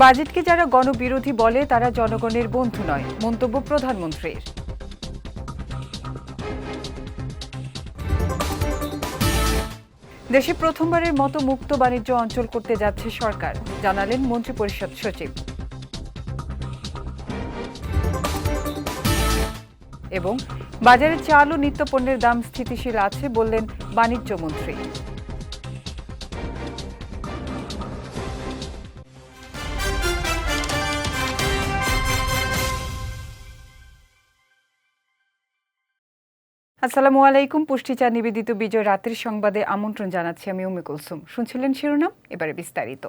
বাজেটকে যারা গণবিরোধী বলে তারা জনগণের বন্ধু নয়, মন্তব্য প্রধানমন্ত্রীর। দেশে প্রথমবারের মতো মুক্ত বাণিজ্য অঞ্চল করতে যাচ্ছে সরকার, জানালেন মন্ত্রিপরিষদ সচিব। এবং বাজারে চাল ও নিত্যপণ্যের দাম স্থিতিশীল আছে বললেন বাণিজ্য মন্ত্রী। আসসালামু আলাইকুম। পুষ্টিচার নিবেদিত বিজয় রাত্রির সংবাদে আমন্ত্রণ জানাচ্ছি আমি উম্মে কুলসুম। শুনছিলেন শিরোনাম, এবারে বিস্তারিত।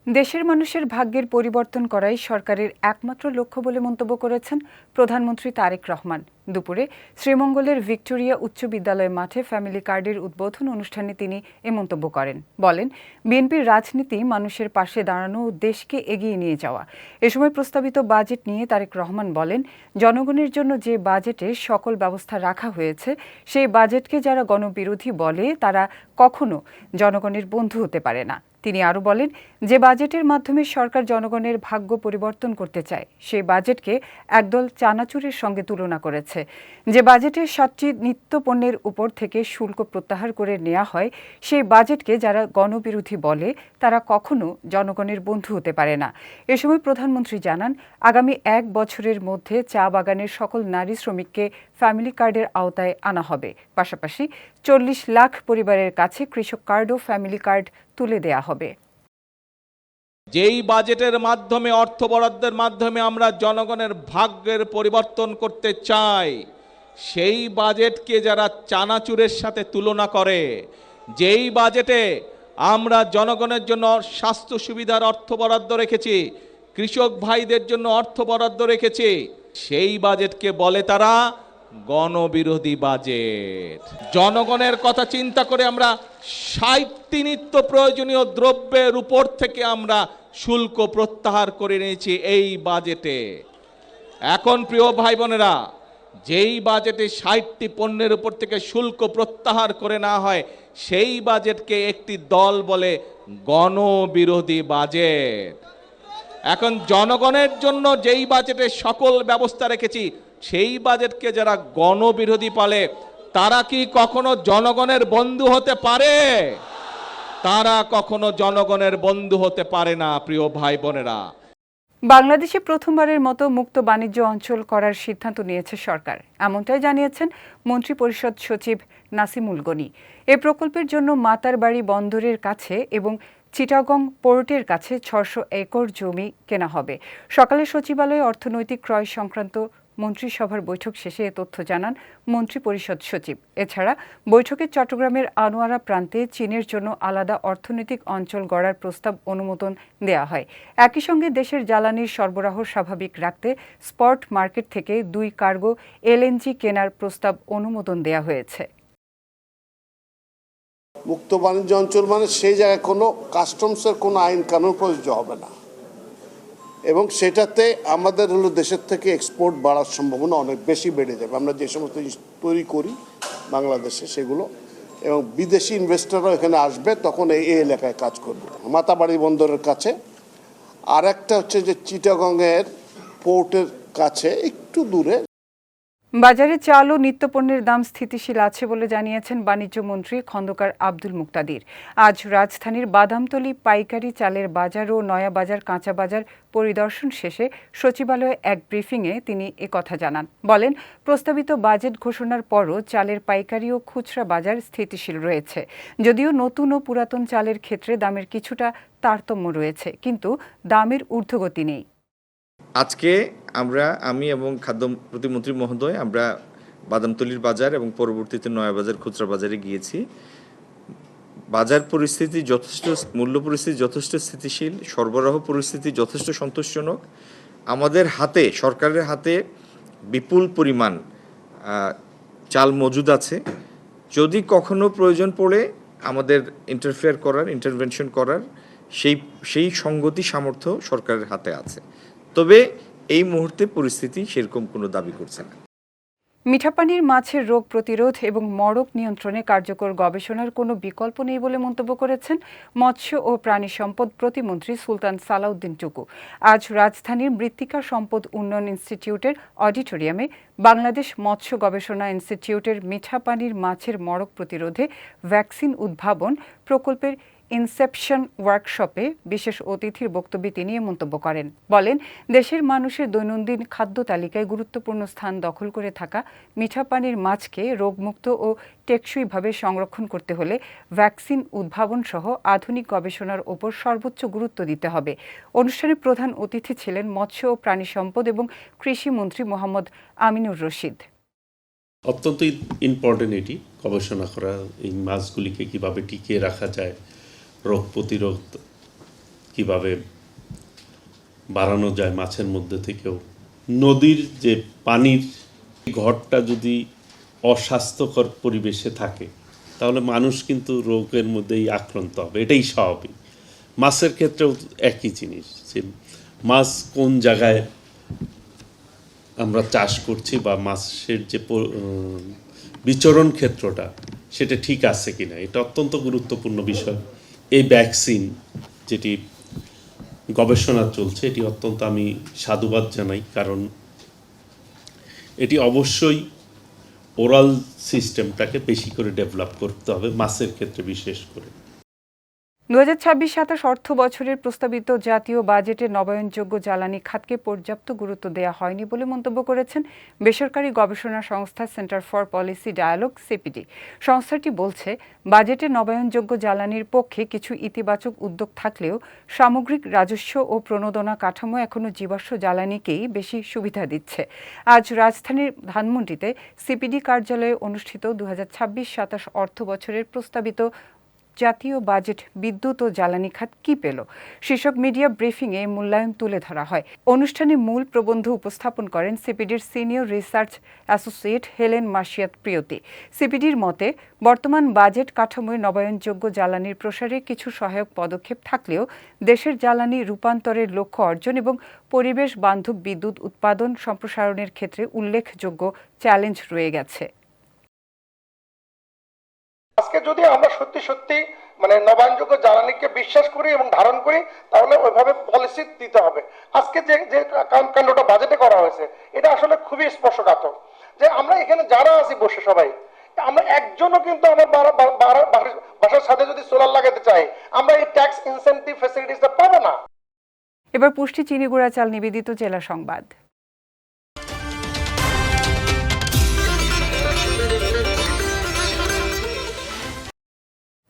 দেশের মানুষের ভাগ্যের পরিবর্তন করাই সরকারের একমাত্র লক্ষ্য বলে মন্তব্য করেছেন প্রধানমন্ত্রী তারেক রহমান। দুপুরে শ্রীমঙ্গলের ভিক্টোরিয়া উচ্চ বিদ্যালয় মাঠে ফ্যামিলি কার্ডের উদ্বোধন অনুষ্ঠানে তিনি এ মন্তব্য করেন। বলেন, বিএনপির রাজনীতি মানুষের পাশে দাঁড়ানো ও দেশকে এগিয়ে নিয়ে যাওয়া। এ সময় প্রস্তাবিত বাজেট নিয়ে তারেক রহমান বলেন, জনগণের জন্য যে বাজেটে সকল ব্যবস্থা রাখা হয়েছে সেই বাজেটকে যারা গণবিরোধী বলে তারা কখনো জনগণের বন্ধু হতে পারে না। তিনি আরও বলেন, যে বাজেটের মাধ্যমে সরকার জনগণের ভাগ্য পরিবর্তন করতে চায় সেই বাজেটকে একদল চানাচুরের সঙ্গে তুলনা করেছে। যে বাজেটে 7টি নিত্যপণ্যের উপর থেকে শুল্ক প্রত্যাহার করে নেওয়া হয় সেই বাজেটকে যারা গণবিরোধী বলে তারা কখনো জনগণের বন্ধু হতে পারে না। এ সময় প্রধানমন্ত্রী জানান, আগামী 1 বছরের মধ্যে চা বাগানের সকল নারী শ্রমিককে ফ্যামিলি কার্ডের আওতায় আনা হবে। পাশাপাশি 40 লাখ পরিবারের কাছে কৃষক কার্ড ও ফ্যামিলি কার্ড তুলে দেয়া হবে। যেই বাজেটের মাধ্যমে অর্থ বরাদ্দের মাধ্যমে আমরা জনগণের ভাগ্যের পরিবর্তন করতে চাই সেই বাজেটকে যারা চানাচুরের সাথে তুলনা করে, যেই বাজেটে আমরা জনগণের জন্য স্বাস্থ্য সুবিধার অর্থ বরাদ্দ রেখেছি, কৃষক ভাইদের জন্য অর্থ বরাদ্দ রেখেছি, সেই বাজেটকে বলে তারা গণবিরোধী বাজেট। জনগণের কথা চিন্তা করে আমরা 60টি নিত্য প্রয়োজনীয় দ্রব্যের উপর থেকে আমরা শুল্ক প্রত্যাহার করে নিয়েছি এই বাজেটে। এখন প্রিয় ভাই বোনেরা, যেই বাজেটে 60টি পণ্যের উপর থেকে শুল্ক প্রত্যাহার করে না হয় সেই বাজেটকে একটি দল বলে গণবিরোধী বাজেট। এখন জনগণের জন্য যেই বাজেটে সকল ব্যবস্থা রেখেছি সেই বাজেটকে যারা গণবিরোধী বলে তারা কি কখনো জনগণের বন্ধু হতে পারে? তারা কখনো জনগণের বন্ধু হতে পারে না। প্রিয় ভাই বোনেরা, বাংলাদেশে প্রথমবারের মতো মুক্ত বাণিজ্য অঞ্চল করার সিদ্ধান্ত নিয়েছে সরকার, এমনটাই জানিয়েছেন মন্ত্রিপরিষদ সচিব নাসিমুল গনি। এ প্রকল্পের জন্য মাতারবাড়ি বন্দরের কাছে এবং চিটাগং পোর্টের কাছে 600 একর জমি কেনা হবে। সকালে সচিবালয়ে অর্থনৈতিক ক্রয় সংক্রান্ত মন্ত্রিসভার বৈঠক শেষে এ তথ্য জানান মন্ত্রিপরিষদ সচিব। এছাড়া বৈঠকে চট্টগ্রামের আনোয়ারা প্রান্তে চীনের জন্য আলাদা অর্থনৈতিক অঞ্চল গড়ার প্রস্তাব অনুমোদন দেয়া হয়। একই সঙ্গে দেশের জ্বালানির সরবরাহ স্বাভাবিক রাখতে স্পট মার্কেট থেকে 2 কার্গো এলএনজি কেনার প্রস্তাব অনুমোদন দেয়া হয়েছে। মুক্ত বাণিজ্য অঞ্চল মানে সেই জায়গায় কোনো কাস্টমসের কোনো আইন কানুন প্রযোজ্য হবে না, এবং সেটাতে আমাদের দেশের থেকে এক্সপোর্ট বাড়ার সম্ভাবনা অনেক বেশি বেড়ে যাবে। আমরা যে সমস্ত জিনিস তৈরি করি বাংলাদেশে সেগুলো, এবং বিদেশি ইনভেস্টররা এখানে আসবে তখন এই এলাকায় কাজ করবে। মাতাবাড়ি বন্দরের কাছে, আর একটা হচ্ছে যে চিটাগংয়ের পোর্টের কাছে একটু দূরে। বাজারে চাল ও নিত্যপণ্যের দাম স্থিতিশীল আছে বলে জানিয়েছেন বাণিজ্য মন্ত্রী খন্দকার আব্দুল মুক্তাদির। আজ রাজধানীর বাদামতলী পাইকারি চালের বাজার ও নয়া বাজার কাঁচা বাজার পরিদর্শন শেষে সচিবালয়ে এক ব্রিফিংয়ে তিনি একথা জানান। বলেন, প্রস্তাবিত বাজেট ঘোষণার পরও চালের পাইকারি ও খুচরা বাজার স্থিতিশীল রয়েছে। যদিও নতুন ও পুরাতন চালের ক্ষেত্রে দামের কিছুটা তারতম্য রয়েছে, কিন্তু দামের ঊর্ধ্বগতি নেই। আজকে আমি এবং খাদ্য প্রতিমন্ত্রী মহোদয় আমরা বাদামতলীর বাজার এবং পরবর্তীতে নয়াবাজার খুচরা বাজারে গিয়েছি। বাজার পরিস্থিতি যথেষ্ট, মূল্য পরিস্থিতি যথেষ্ট স্থিতিশীল, সরবরাহ পরিস্থিতি যথেষ্ট সন্তোষজনক। আমাদের হাতে, সরকারের হাতে বিপুল পরিমাণ চাল মজুদ আছে। যদি কখনো প্রয়োজন পড়ে আমাদের ইন্টারভেনশন করার সেই সঙ্গতি সামর্থ্য সরকারের হাতে আছে। তবে এই মুহূর্তে পরিস্থিতি সেরকম কোনো দাবি করছে না। মিঠাপানির মাছের রোগ প্রতিরোধ এবং মড়ক নিয়ন্ত্রণে কার্যকর গবেষণার কোনো বিকল্প নেই বলে মন্তব্য করেছেন মৎস্য ও প্রাণী সম্পদ প্রতিমন্ত্রী সুলতান সালাউদ্দিন টুকু। আজ রাজধানীর মৃত্তিকা সম্পদ উন্নয়ন ইনস্টিটিউটের অডিটোরিয়ামে বাংলাদেশ মৎস্য গবেষণা ইনস্টিটিউটের মিঠাপানির মাছের মড়ক প্রতিরোধে ভ্যাকসিন উদ্ভাবন প্রকল্পের ইনসেপশন ওয়ার্কশপে বিশেষ অতিথির বক্তব্যে তিনি এ মন্তব্য করেন। বলেন, দেশের মানুষের দৈনন্দিন খাদ্য তালিকায় গুরুত্বপূর্ণ স্থান দখল করে থাকা মিঠা পানির মাছকে রোগমুক্ত ও টেকসইভাবে সংরক্ষণ করতে হলে ভ্যাকসিন উদ্ভাবন সহ আধুনিক গবেষণার ওপর সর্বোচ্চ গুরুত্ব দিতে হবে। অনুষ্ঠানে প্রধান অতিথি ছিলেন মৎস্য ও প্রাণী সম্পদ এবং কৃষিমন্ত্রী মোহাম্মদ আমিনুর রশিদ। অত্যন্ত ইম্পর্টেন্ট এটি গবেষণা করা, এই মাছগুলিকে কিভাবে টিকিয়ে রাখা যায়, রোগ প্রতিরোধ কিভাবে বাড়ানো যায় মাছের মধ্যে থেকেও। নদীর যে পানির ঘরটা যদি অস্বাস্থ্যকর পরিবেশে থাকে তাহলে মানুষ কিন্তু রোগের মধ্যেই আক্রান্ত হবে, এটাই স্বাভাবিক। মাছের ক্ষেত্রেও একই জিনিস, যে মাছ কোন জায়গায় আমরা চাষ করছি বা মাছের যে বিচরণ ক্ষেত্রটা সেটা ঠিক আছে কিনা, এটা অত্যন্ত গুরুত্বপূর্ণ বিষয়। এই ভ্যাকসিন যেটি গবেষণা চলছে এটি অত্যন্ত আমি সাধুবাদ জানাই, কারণ এটি অবশ্যই ওরাল সিস্টেমটাকে বেশি করে ডেভেলপ করতে হবে মাছের ক্ষেত্রে বিশেষ করে। 2026-27 অর্থ বছরের প্রস্তাবিত জাতীয় বাজেটে নবায়নযোগ্য জ্বালানি খাতকে পর্যাপ্ত গুরুত্ব দেওয়া হয়নি বলে মন্তব্য করেছেন বেসরকারি গবেষণা সংস্থা centre for policy dialogue CPD. সংস্থাটি বলছে, বাজেটে নবায়নযোগ্য জ্বালানির পক্ষে কিছু ইতিবাচক উদ্যোগ থাকলেও সামগ্রিক রাজস্ব ও প্রণোদনা কাঠামো এখনও জীবাশ্ম জ্বালানিকেই বেশি সুবিধা দিচ্ছে। আজ রাজধানীর ধানমন্ডিতে সিপিডি কার্যালয়ে অনুষ্ঠিত 2026-27 অর্থ বছরের প্রস্তাবিত জাতীয় বাজেট বিদ্যুৎ ও জ্বালানি খাত কি পেল শীর্ষক মিডিয়া ব্রিফিংয়ে মূল্যায়ন তুলে ধরা হয়। অনুষ্ঠানে মূল প্রবন্ধ উপস্থাপন করেন সিপিডির senior research associate Helen Mashiyat Preoty. সিপিডির মতে, বর্তমান বাজেট কাঠামোয় নবায়নযোগ্য জ্বালানির প্রসারে কিছু সহায়ক পদক্ষেপ থাকলেও দেশের জ্বালানি রূপান্তরের লক্ষ্য অর্জন এবং পরিবেশ বান্ধব বিদ্যুৎ উৎপাদন সম্প্রসারণের ক্ষেত্রে উল্লেখযোগ্য চ্যালেঞ্জ রয়ে গেছে। আজকে যদি আমরা সত্যি সত্যি নবায়নযোগ্য জ্বালানিকে বিশ্বাস করি এবং ধারণ করি, তাহলে ওইভাবে পলিসি দিতে হবে। আজকে যে কাণ্ডটা বাজেটে করা হয়েছে এটা আসলে খুবই স্পর্শকাতর, যে আমরা এখানে যারা আছি বসে সবাই, আমরা একজনও কিন্তু আমার বাসার সাথে যদি সোলার লাগাতে চাই, আমরা এই ট্যাক্স ইনসেন্টিভ ফ্যাসিলিটিসটা পাবো না। এবার পুষ্টি চিনিগুড়া চাল নিবেদিত জেলা সংবাদ।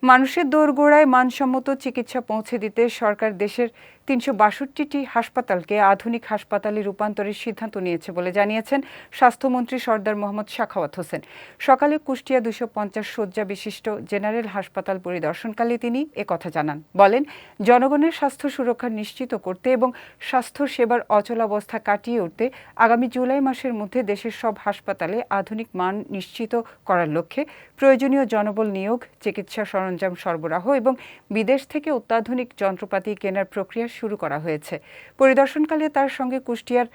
মানুষের দোরগোড়ায় মানসম্মত চিকিৎসা পৌঁছে দিতে সরকার দেশের 362টি হাসপাতালকে আধুনিক হাসপাতালে রূপান্তরের সিদ্ধান্ত নিয়েছে বলে জানিয়েছেন স্বাস্থ্যমন্ত্রী সরদার মোহাম্মদ সাখাওয়াত হোসেন। সকালে কুষ্টিয়া 250 শয্যা বিশিষ্ট জেনারেল হাসপাতাল পরিদর্শনকালে তিনি একথা জানান। বলেন, জনগণের স্বাস্থ্য সুরক্ষা নিশ্চিত করতে এবং স্বাস্থ্য সেবার অচলাবস্থা কাটিয়ে উঠতে আগামী জুলাই মাসের মধ্যে দেশের সব হাসপাতালে আধুনিক মান নিশ্চিত করার লক্ষ্যে প্রয়োজনীয় জনবল নিয়োগ, চিকিৎসা সরঞ্জাম সরবরাহ এবং বিদেশ থেকে অত্যাধুনিক যন্ত্রপাতি কেনার প্রক্রিয়া শুরু করা হয়েছে। পরিদর্শনকালে তার সঙ্গে কুষ্টিয়ার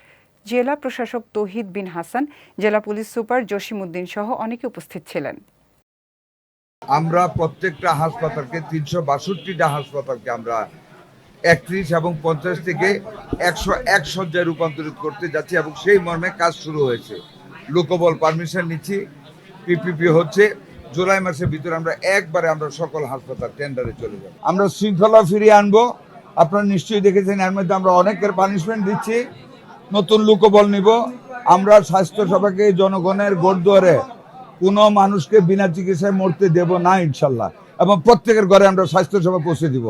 জেলা প্রশাসক তৌহিদ বিন হাসান, জেলা পুলিশ সুপার জসিম উদ্দিন সহ অনেকে উপস্থিত ছিলেন। আমরা প্রত্যেকটা হাসপাতালকে 362টা হাসপাতালকে আমরা 31 এবং 50 থেকে 101 শয্যায় রূপান্তরিত করতে যাচ্ছি এবং সেই মর্মে কাজ শুরু হয়েছে। লোকবল পারমিশন নিচ্ছি, পিপিপি হচ্ছে। জুলাই মাসের ভিতরে আমরা সকল হাসপাতাল টেন্ডারে চলে যাব। আমরা শৃঙ্খলা ফিরিয়ে আনবো। আপনারা নিশ্চয়ই দেখেছেন, এর মধ্যে আমরা অনেকের পানিশমেন্ট দিচ্ছি, নতুন লোকবল নিব। আমরা স্বাস্থ্য সেবাকে জনগণের গোড়দুয়ারে কোনো মানুষকে বিনা চিকিৎসায় মরতে দেব না ইনশাল্লাহ, এবং প্রত্যেকের ঘরে আমরা স্বাস্থ্য সেবা পৌঁছে দিব।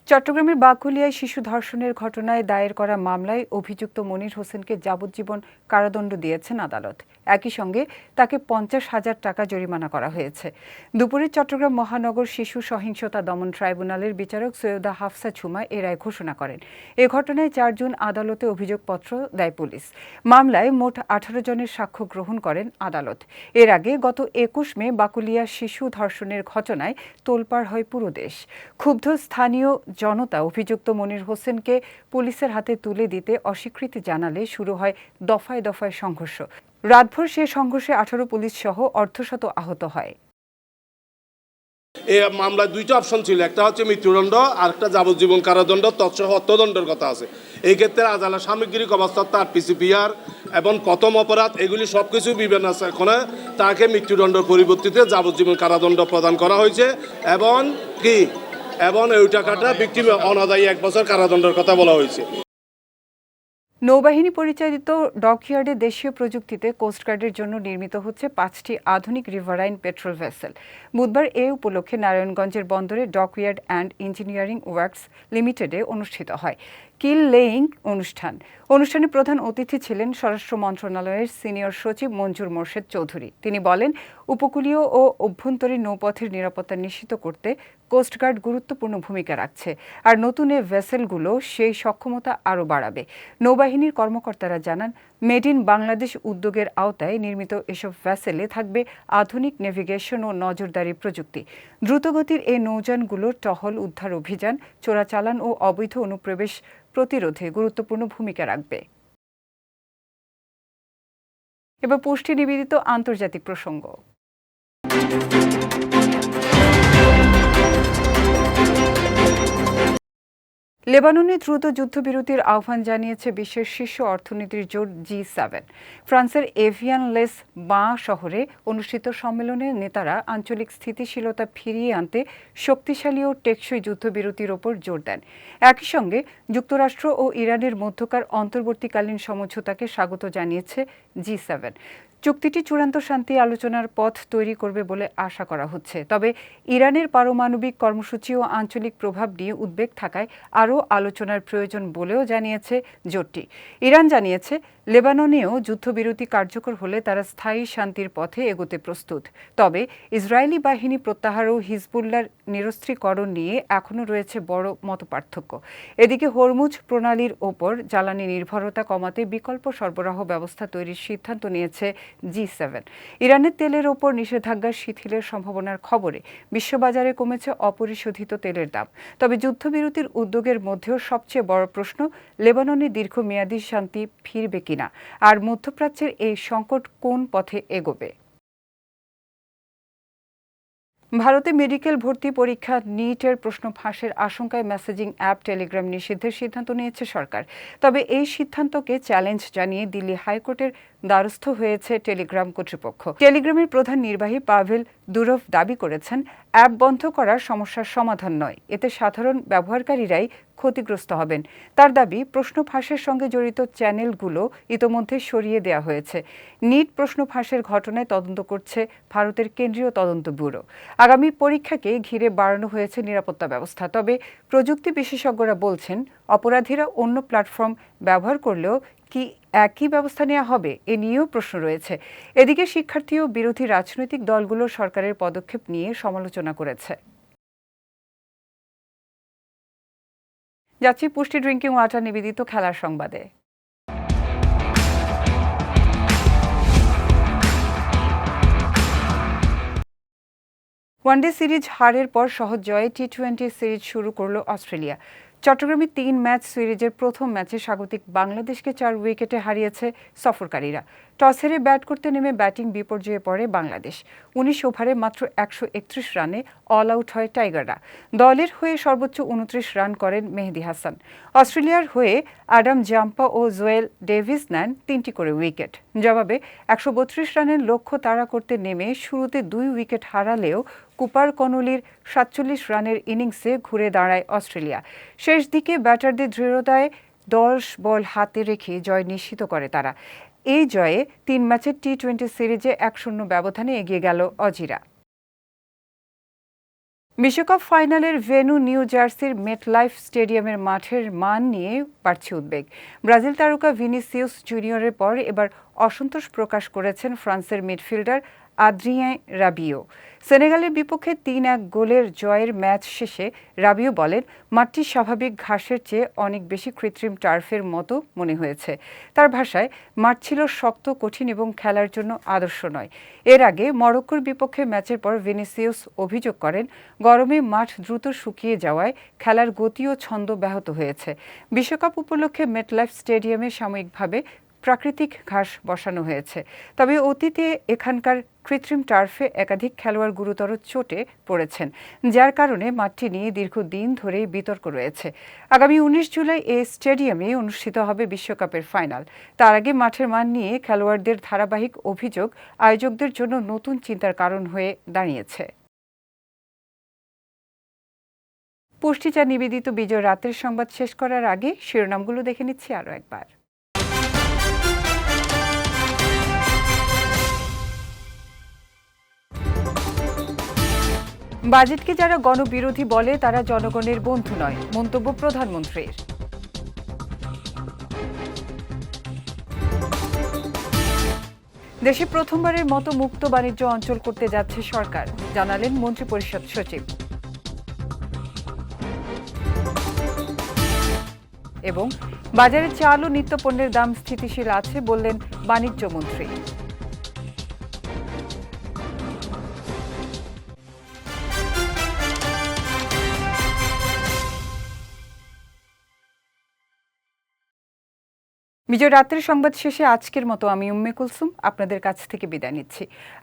চট্টগ্রামের বাকলিয়ায় শিশু ধর্ষণের ঘটনায় দায়ের করা মামলায় অভিযুক্ত মনির হোসেনকে যাবজ্জীবন কারাদণ্ড দিয়েছেন আদালত। একই সঙ্গে তাকে 50,000 টাকা জরিমানা করা হয়েছে। দুপুরে চট্টগ্রাম মহানগর শিশু সহিংসতা দমন ট্রাইব্যুনালের বিচারক সৈয়দা হাফসা ঝুমা এ রায় ঘোষণা করেন। এ ঘটনায় 4 জুন আদালতে অভিযোগপত্র দেয় পুলিশ। মামলায় মোট 18 জনের সাক্ষ্য গ্রহণ করেন আদালত। এর আগে গত 21 মে বাকলিয়া শিশু ধর্ষণের ঘটনায় তোলপাড় হয় পুরো দেশ। ক্ষুব্ধ স্থানীয় জনতা অভিযুক্ত মনির হোসেনকে পুলিশের হাতে তুলে দিতে অস্বীকৃতি জানালে শুরু হয় দফায় দফায় সংঘর্ষ। রাতভর সে সংঘর্ষে 18 পুলিশ সহ অর্ধশত আহত হয়। এই মামলায় দুইটা অপশন ছিল, একটা হচ্ছে মৃত্যুদণ্ড আর একটা যাবজ্জীবন কারাদণ্ড তৎসহ অর্থদণ্ডের কথা আছে। এই ক্ষেত্রে আদালত সামগ্রিক অবস্থা তার পিসিপিআর এবং প্রথম অপরাধ এগুলি সব কিছু বিবেচনা করে তাকে মৃত্যুদণ্ডের পরিবর্তিতে যাবজ্জীবন কারাদণ্ড প্রদান করা হয়েছে এবং এই টাকাটা ভিকটিম অনাদায়ী 1 বছর কারাদণ্ডের কথা বলা হয়েছে। নৌবাহিনী পরিচালিত ডকইয়ার্ডে দেশীয় প্রযুক্তিতে কোস্টগার্ডের জন্য নির্মিত হচ্ছে 5টি আধুনিক রিভারাইন পেট্রোল ভেসেল। বুধবার এ উপলক্ষে নারায়ণগঞ্জের বন্দরে ডকইয়ার্ড অ্যান্ড ইঞ্জিনিয়ারিং ওয়ার্কস লিমিটেডে অনুষ্ঠিত হয় কিল লেইং অনুষ্ঠানে প্রধান অতিথি ছিলেন স্বরাষ্ট্র মন্ত্রণালয়ের সিনিয়র সচিব মঞ্জুর মোর্শেদ চৌধুরী। তিনি বলেন, উপকূলীয় ও অভ্যন্তরীণ নৌপথের নিরাপত্তা নিশ্চিত করতে কোস্টগার্ড গুরুত্বপূর্ণ ভূমিকা রাখছে, আর নতুন এ ভেসেলগুলো সেই সক্ষমতা আরও বাড়াবে। নৌবাহিনীর কর্মকর্তারা জানান, মেড ইন বাংলাদেশ উদ্যোগের আওতায় নির্মিত এসব ভেসেলে থাকবে আধুনিক নেভিগেশন ও নজরদারি প্রযুক্তি। দ্রুতগতির এই নৌযানগুলোর টহল উদ্ধার অভিযান, চোরাচালান ও অবৈধ অনুপ্রবেশ প্রতিরোধে গুরুত্বপূর্ণ ভূমিকা রাখবে। এবার পুষ্টি নিবেদিত আন্তর্জাতিক প্রসঙ্গ। লেবাননে দ্রুত যুদ্ধবিরতির আহ্বান জানিয়েছে বিশ্বের শীর্ষ অর্থনীতির জোট G7। ফ্রান্সের এভিয়ান লেস বাঁ শহরে অনুষ্ঠিত সম্মেলনে নেতারা আঞ্চলিক স্থিতিশীলতা ফিরিয়ে আনতে শক্তিশালী ও টেকসই যুদ্ধবিরতির ওপর জোর দেন। একই সঙ্গে যুক্তরাষ্ট্র ও ইরানের মধ্যকার অন্তর্বর্তীকালীন সমঝোতাকে স্বাগত জানিয়েছে G7। চুক্তিটি চূড়ান্ত শান্তি আলোচনার পথ তৈরি করবে বলে আশা করা হচ্ছে। তবে ইরানের পারমাণবিক কর্মসূচি ও আঞ্চলিক প্রভাব নিয়ে উদ্বেগ থাকায় আরও আলোচনার প্রয়োজন বলেও জানিয়েছে জোটটি। ইরান জানিয়েছে, লেবাননেও যুদ্ধবিরতি কার্যকর হলে তারা স্থায়ী শান্তির পথে এগোতে প্রস্তুত। তবে ইসরায়েলি বাহিনী প্রত্যাহার ও হিজবুল্লাহর নিরস্ত্রীকরণ নিয়ে এখনও রয়েছে বড় মতপার্থক্য। এদিকে হরমুজ প্রণালীর ওপর জ্বালানি নির্ভরতা কমাতে বিকল্প সরবরাহ ব্যবস্থা তৈরির সিদ্ধান্ত নিয়েছে G7। ইরানের তেলের ওপর নিষেধাজ্ঞা শিথিলের সম্ভাবনার খবরে বিশ্ববাজারে কমেছে অপরিশোধিত তেলের দাম। তবে যুদ্ধবিরতির উদ্যোগের মধ্যেও সবচেয়ে বড় প্রশ্ন, লেবাননে দীর্ঘমেয়াদী শান্তি ফিরবে কিনা, আর মধ্যপ্রাচ্যের এই সংকট কোন পথে এগোবে। ভারতে মেডিকেল ভর্তি পরীক্ষা নিটের প্রশ্ন ফাঁসের আশঙ্কায় মেসেজিং অ্যাপ টেলিগ্রাম নিষিদ্ধের সিদ্ধান্ত নিয়েছে সরকার। তবে এই সিদ্ধান্তকে চ্যালেঞ্জ জানিয়ে দিল্লি হাইকোর্টের দ্বারস্থ হয়েছে টেলিগ্রাম কর্তৃপক্ষ। টেলিগ্রামের প্রধান নির্বাহী পাভেল দুরভ দাবি করেছেন, অ্যাপ বন্ধ করা সমস্যার সমাধান নয়, এতে সাধারণ ব্যবহারকারীরাই ক্ষতিগ্রস্ত হবেন। তার দাবি, প্রশ্ন ফাঁসের সঙ্গে জড়িত চ্যানেলগুলো ইতোমধ্যে সরিয়ে দেওয়া হয়েছে। নিট প্রশ্ন ফাঁসের ঘটনায় তদন্ত করছে ভারতের কেন্দ্রীয় তদন্ত ব্যুরো। আগামী পরীক্ষাকে ঘিরে বাড়ানো হয়েছে নিরাপত্তা ব্যবস্থা। তবে প্রযুক্তি বিশেষজ্ঞরা বলছেন, অপরাধীরা অন্য প্ল্যাটফর্ম ব্যবহার করলেও কি একই ব্যবস্থা নেওয়া হবে, এ নিয়েও প্রশ্ন রয়েছে। এদিকে শিক্ষার্থী ও বিরোধী রাজনৈতিক দলগুলো সরকারের পদক্ষেপ নিয়ে সমালোচনা করেছে। যাচ্ছি পুষ্টি ড্রিঙ্কিং ওয়াটার নিবেদিত খেলার সংবাদে। ওয়ানডে সিরিজ হারের পর সহজ জয়ে টি-20 সিরিজ শুরু করল অস্ট্রেলিয়া। চট্টগ্রামে 3 ম্যাচ সিরিজের প্রথম ম্যাচে স্বাগতিক বাংলাদেশকে 4 উইকেটে হারিয়েছে সফরকারীরা। টস হেরে ব্যাট করতে নেমে ব্যাটিং বিপর্যয়ে পড়ে বাংলাদেশ। 19 ওভারে মাত্র 131 রানে অল আউট হয় টাইগাররা। দলের হয়ে সর্বোচ্চ 29 রান করেন মেহেদী হাসান। অস্ট্রেলিয়ার হয়ে অ্যাডাম জাম্পা ও জোয়েল ডেভিস নেন 3টি করে উইকেট। জবাবে 132 রানের লক্ষ্য তাড়া করতে নেমে শুরুতে 2 উইকেট হারালেও কুপার কনলির 47 রানের ইনিংসে ঘুরে দাঁড়ায় অস্ট্রেলিয়া। শেষ দিকে ব্যাটারদের দৃঢ়তায় 10 বল হাতে রেখে জয় নিশ্চিত করে তারা। এই জয়ে 3 ম্যাচের টি-20 সিরিজে 1-0 ব্যবধানে এগিয়ে গেল অজিরা। বিশ্বকাপ ফাইনালের ভেন্যু নিউ জার্সির মেটলাইফ স্টেডিয়ামের মাঠের মান নিয়ে বাড়ছে উদ্বেগ। ব্রাজিল তারকা ভিনিসিয়াস জুনিয়রের পর এবার অসন্তোষ প্রকাশ করেছেন ফ্রান্সের মিডফিল্ডার আদ্রিয়ান রাবিও। সেনেগালের বিপক্ষে 3-1 গোলের জয়ের ম্যাচ শেষে রাবিও বলেন, মাঠটি স্বাভাবিক ঘাসের চেয়ে অনেক বেশি কৃত্রিম টার্ফের মতো মনে হয়েছে। তার ভাষায়, মাঠ ছিল শক্ত, কঠিন এবং খেলার জন্য আদর্শ নয়। এর আগে মরক্কোর বিপক্ষে ম্যাচের পর ভিনিসিয়াস অভিযোগ করেন, গরমে মাঠ দ্রুত শুকিয়ে যাওয়ায় খেলার গতি ও ছন্দ ব্যাহত হয়েছে। বিশ্বকাপ উপলক্ষে মেটলাইফ স্টেডিয়ামে সাময়িকভাবে প্রাকৃতিক ঘাস বসানো হয়েছে। তবে অতীতে এখানকার কৃত্রিম টার্ফে একাধিক খেলোয়াড় গুরুতর চোটে পড়েছেন, যার কারণে মাঠটি নিয়ে দীর্ঘদিন ধরেই বিতর্ক রয়েছে। আগামী 19 জুলাই এই স্টেডিয়ামে অনুষ্ঠিত হবে বিশ্বকাপের ফাইনাল। তার আগে মাঠের মান নিয়ে খেলোয়াড়দের ধারাবাহিক অভিযোগ আয়োজকদের জন্য নতুন চিন্তার কারণ হয়ে দাঁড়িয়েছে। পুষ্টিচা নিবেদিত বিজয় রাতের সংবাদ শেষ করার আগে শিরোনামগুলো দেখে নিচ্ছি আরও একবার। বাজেটকে যারা গণবিরোধী বলে তারা জনগণের বন্ধু নয়, মন্তব্য প্রধানমন্ত্রীর। দেশে প্রথমবারের মতো মুক্ত বাণিজ্য অঞ্চল করতে যাচ্ছে সরকার, জানালেন মন্ত্রিপরিষদ সচিব। এবং বাজারে চাল ও নিত্যপণ্যের দাম স্থিতিশীল আছে বললেন বাণিজ্য মন্ত্রী। বিজয় রাতের সংবাদ শেষে আজকের মতো আমি উম্মে কুলসুম আপনাদের কাছ থেকে বিদায় নিচ্ছি।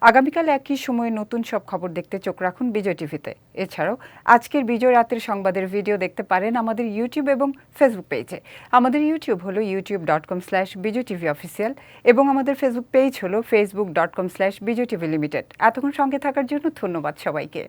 আগামীকাল একই সময়ে নতুন সব খবর দেখতে চোখ রাখুন বিজয় টিভিতে। এছাড়াও আজকের বিজয় রাতের সংবাদের ভিডিও দেখতে পারেন আমাদের ইউটিউব এবং ফেসবুক পেজে। আমাদের ইউটিউব হলো youtube.com/bijytvofficial এবং আমাদের ফেসবুক পেজ হলো facebook.com/bijytvlimited। এতক্ষণ সঙ্গে থাকার জন্য ধন্যবাদ সবাইকে।